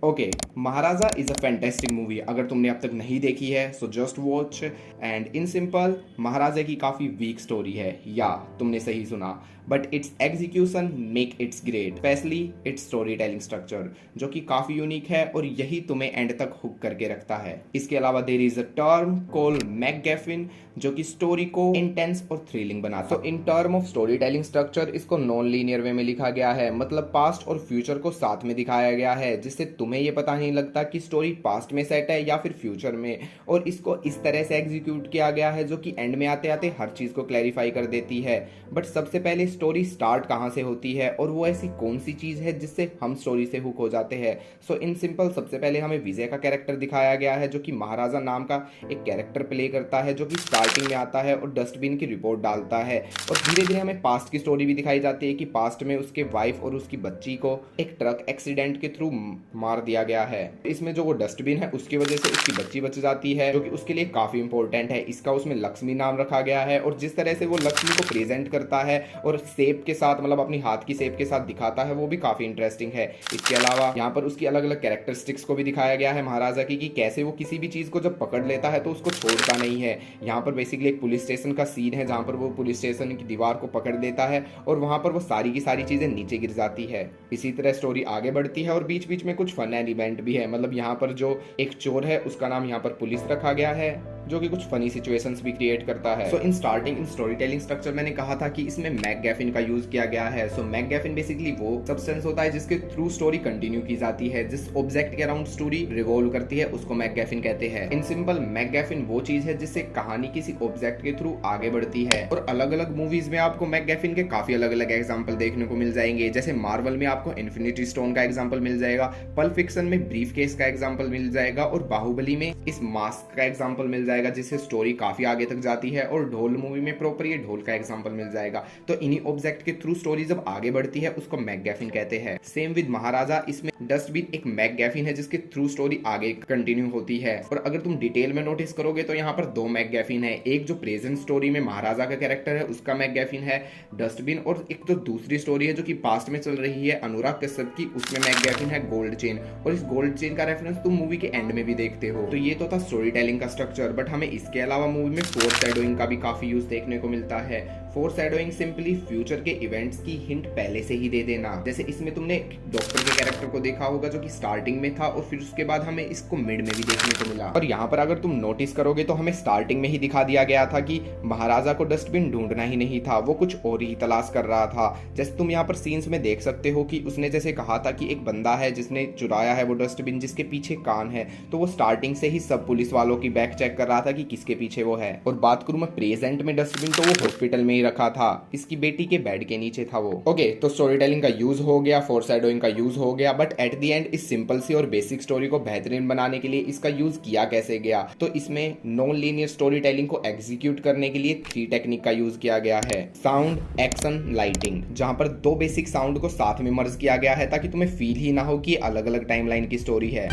Okay, Maharaja is a fantastic movie. अगर तुमने अब तक नहीं देखी है so just watch. And in simple, Maharaja की काफी वीक स्टोरी है, या तुमने सही सुना, but its execution make its great, specially its story telling structure, जो कि काफी यूनिक है और यही तुम्हें एंड तक हुक करके रखता है। इसके अलावा there is a term called MacGuffin, जो कि स्टोरी को इंटेंस और थ्रिलिंग बनाता है। तो in term of story telling structure, इसको नॉन लीनियर वे में लिखा गया है, मतलब पास्ट और फ्यूचर को साथ में दिखाया गया है, जिससे तुम्हें ये पता नहीं लगता कि स्टोरी पास्ट में सेट है या फिर फ्यूचर में। और इसको इस तरह से एग्जीक्यूट किया गया है जो कि एंड में आते आते हर चीज को क्लैरिफाई कर देती है। बट सबसे पहले स्टोरी स्टार्ट कहाँ से होती है और वो ऐसी कौन सी चीज है जिससे हम स्टोरी से हुक हो जाते हैं। सो इन सिंपल, सबसे पहले हमें विजय का कैरेक्टर दिखाया गया है, जो कि महाराजा नाम का एक कैरेक्टर प्ले करता है, जो कि स्टार्टिंग में आता है और डस्टबिन की रिपोर्ट डालता है। और धीरे धीरे हमें पास्ट की स्टोरी भी दिखाई जाती है कि पास्ट में उसके वाइफ और उसकी बच्ची को एक ट्रक एक्सीडेंट के थ्रू मार दिया गया है। इसमें जो वो डस्टबिन है उसकी वजह से उसकी बच्ची बच जाती है, जो कि उसके लिए काफी इंपॉर्टेंट है। इसका उसमें लक्ष्मी नाम रखा गया है, और जिस तरह से वो लक्ष्मी को प्रेजेंट करता है और सेब के साथ, मतलब अपनी हाथ की सेब के साथ दिखाता है, वो भी काफी इंटरेस्टिंग है। इसके अलावा यहाँ पर उसकी अलग अलग कैरेक्टरिस्टिक्स को भी दिखाया गया है महाराजा की, कि कैसे वो किसी भी चीज को जब पकड़ लेता है तो उसको छोड़ता नहीं है। यहाँ पर बेसिकली एक पुलिस स्टेशन का सीन है जहाँ पर वो पुलिस स्टेशन की दीवार को पकड़ लेता है और वहां पर वो सारी की सारी चीजें नीचे गिर जाती है। इसी तरह स्टोरी आगे बढ़ती है और बीच बीच में कुछ फन एलिमेंट भी है। मतलब यहाँ पर जो एक चोर है उसका नाम यहाँ पर पुलिस रखा गया है, जो कि कुछ फनी सिचुएशंस भी क्रिएट करता है। So in starting in story telling structure मैंने कहा था कि इसमें मैकगैफिन का यूज किया गया है। सो मैकगैफिन बेसिकली वो सब्सटेंस होता है जिसके थ्रू स्टोरी कंटिन्यू की जाती है, जिस ऑब्जेक्ट के अराउंड स्टोरी रिवॉल्व करती है, उसको मैकगैफिन कहते हैं। इन सिंपल, मैकगैफिन वो चीज है जिससे कहानी किसी ऑब्जेक्ट के थ्रू आगे बढ़ती है। और अलग अलग मूवीज में आपको मैकगैफिन के काफी अलग अलग एग्जाम्पल देखने को मिल जाएंगे। जैसे मार्वल में आपको इन्फिनिटी स्टोन का एग्जाम्पल मिल जाएगा, पल्प फिक्शन में ब्रीफ केस का एग्जाम्पल मिल जाएगा, और बाहुबली में इस मास्क का एग्जाम्पल मिल जाएगा, जिससे स्टोरी काफी आगे तक जाती है। और ढोल मूवी में प्रॉपर ये ढोल का एग्जांपल मिल जाएगा। तो इन्हीं ऑब्जेक्ट के थ्रू स्टोरी जब आगे बढ़ती है उसको मैकगैफिन कहते हैं। सेम विद महाराजा, इसमें डस्टबिन एक मैकगैफिन है जिसके थ्रू स्टोरी आगे कंटिन्यू होती है। और अगर तुम डिटेल में नोटिस करोगे तो यहाँ पर दो मैकगैफिन है। एक जो प्रेजेंट स्टोरी में महाराजा का कैरेक्टर है उसका मैकगैफिन है डस्टबिन, और एक तो दूसरी स्टोरी है जो कि पास्ट में चल रही है अनुराग कश्यप की, उसमें मैकगैफिन है गोल्ड चेन। और इस गोल्ड चेन का रेफरेंस तुम मूवी के एंड में भी देखते हो। तो ये तो था स्टोरी टेलिंग का स्ट्रक्चर, बट हमें इसके अलावा मूवी में फोरशैडोइंग का भी काफी यूज देखने को मिलता है। फोरशैडोइंग सिंपली फ्यूचर के इवेंट्स की हिंट पहले से ही दे देना। जैसे इसमें तुमने डॉक्टर के कैरेक्टर को देखा होगा जो कि स्टार्टिंग में था, और फिर उसके बाद हमें इसको मिड में भी देखने को मिला। और यहाँ पर अगर तुम नोटिस करोगे तो हमें स्टार्टिंग में ही दिखा दिया गया था कि महाराजा को डस्टबिन ढूंढना ही नहीं था, वो कुछ और ही तलाश कर रहा था। जैसे तुम यहाँ पर सीन्स में देख सकते हो कि उसने जैसे कहा था कि एक बंदा है जिसने चुराया है वो डस्टबिन, जिसके पीछे कान है, तो वो स्टार्टिंग से ही सब पुलिस वालों की बैक चेक कर रहा था कि किसके पीछे वो है। और बात करूं मैं प्रेजेंट में डस्टबिन, तो वो हॉस्पिटल में ही रखा था, इसकी बेटी के बेड के नीचे था वो। ओके, तो स्टोरी टेलिंग का यूज हो गया, फोरशैडोइंग का यूज हो गया, बट एट द एंड इस सिंपल सी और बेसिक स्टोरी को बेहतरीन बनाने के लिए इसका यूज किया कैसे गया। तो इसमें नॉन लीनियर स्टोरी टेलिंग को एग्जीक्यूट करने के लिए 3 टेक्निक का यूज किया गया है। साउंड, एक्शन, लाइटिंग, जहां पर 2 बेसिक साउंड को साथ में मर्ज किया गया है ताकि तुम्हें फील ही ना हो कि अलग अलग टाइमलाइन की स्टोरी है।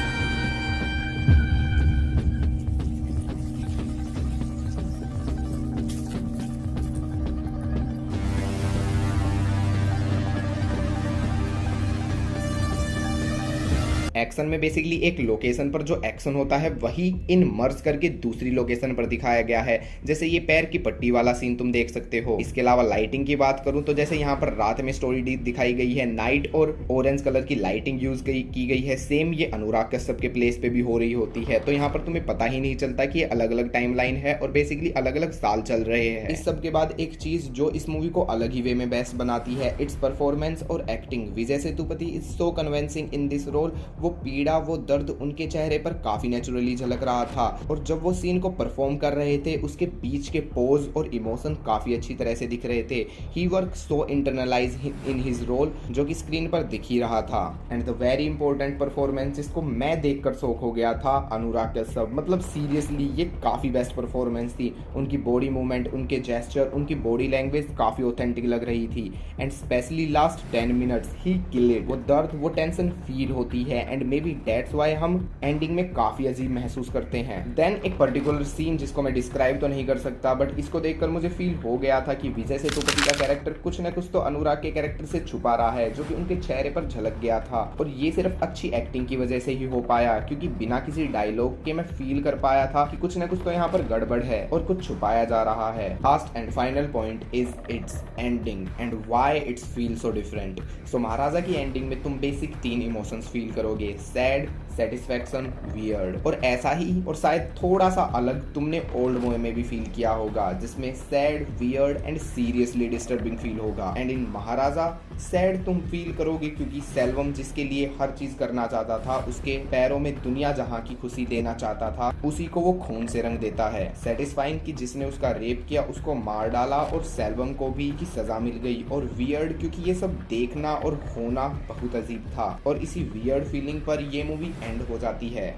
एक्शन में बेसिकली एक लोकेशन पर जो एक्शन होता है वही इन मर्ज करके दूसरी लोकेशन पर दिखाया गया है। जैसे ये पैर की पट्टी वाला सीन तुम देख सकते हो। इसके अलावा लाइटिंग की बात करूं तो जैसे यहाँ पर रात में स्टोरी दिखाई गई है, नाइट और ऑरेंज कलर की लाइटिंग यूज की गई है। सेम ये अनुराग कश्यप के प्लेस पे भी हो रही होती है, तो यहाँ पर तुम्हें पता ही नहीं चलता कि ये अलग अलग टाइमलाइन है और बेसिकली अलग अलग साल चल रहे हैं। इस सब के बाद एक चीज जो इस मूवी को अलग ही वे में बेस्ट बनाती है, इट्स परफॉर्मेंस और acting. Vijay Sethupathi is so convincing in this role. वो पीड़ा, वो दर्द उनके चेहरे पर काफी नेचुरली झलक रहा था, और जब वो सीन को परफॉर्म कर रहे थे उसके बीच के पोज और इमोशन काफी अच्छी तरह से दिख रहे थे। He work so internalize in his role, जो कि स्क्रीन पर दिख ही रहा था। And the very important performance, जिसको मैं देखकर शॉक हो गया था, अनुराग कश्यप। मतलब सीरियसली ये काफी बेस्ट परफॉर्मेंस थी। उनकी बॉडी मूवमेंट, उनके जेस्चर, उनकी बॉडी लैंग्वेज काफी ऑथेंटिक लग रही थी। And specially last 10 minutes he killed it. वो दर्द, वो टेंशन फील होती है, and and may be that's why हम एंडिंग में काफी अजीब महसूस करते हैं। देन एक पर्टिकुलर सीन जिसको मैं डिस्क्राइब तो नहीं कर सकता, बट इसको देखकर मुझे फील हो गया था कि विजय सेतुपति का कैरेक्टर कुछ न कुछ तो अनुराग के कैरेक्टर से छुपा रहा है, जो कि उनके चेहरे पर झलक गया था। और ये सिर्फ अच्छी एक्टिंग की वजह से ही हो पाया, क्योंकि बिना किसी डायलॉग के मैं फील कर पाया था कि कुछ न कुछ तो यहाँ पर गड़बड़ है और कुछ छुपाया जा रहा है। Last and final point is its ending and why its feel so different. So Maharaja की एंडिंग में तुम बेसिक 3 इमोशंस फील करोगे, सैड, सेटिस्फैक्शन, वियर्ड। और ऐसा ही और शायद थोड़ा सा अलग तुमने ओल्ड मूवी में भी फील किया होगा, जिसमें sad, weird and seriously disturbing feel होगा। एंड इन महाराजा सैड तुम फील करोगे क्योंकि सेल्वम जिसके लिए हर चीज करना चाहता था, उसके पैरों में दुनिया जहां की खुशी देना चाहता था, उसी को वो खून से रंग देता है। सेटिस्फाइंग कि जिसने उसका रेप किया उसको मार डाला और सेल्वम को भी की सजा मिल गई। और वियर्ड क्योंकि ये सब देखना और होना बहुत अजीब था। और इसी वियर्ड फीलिंग पर ये मूवी एंड हो जाती है।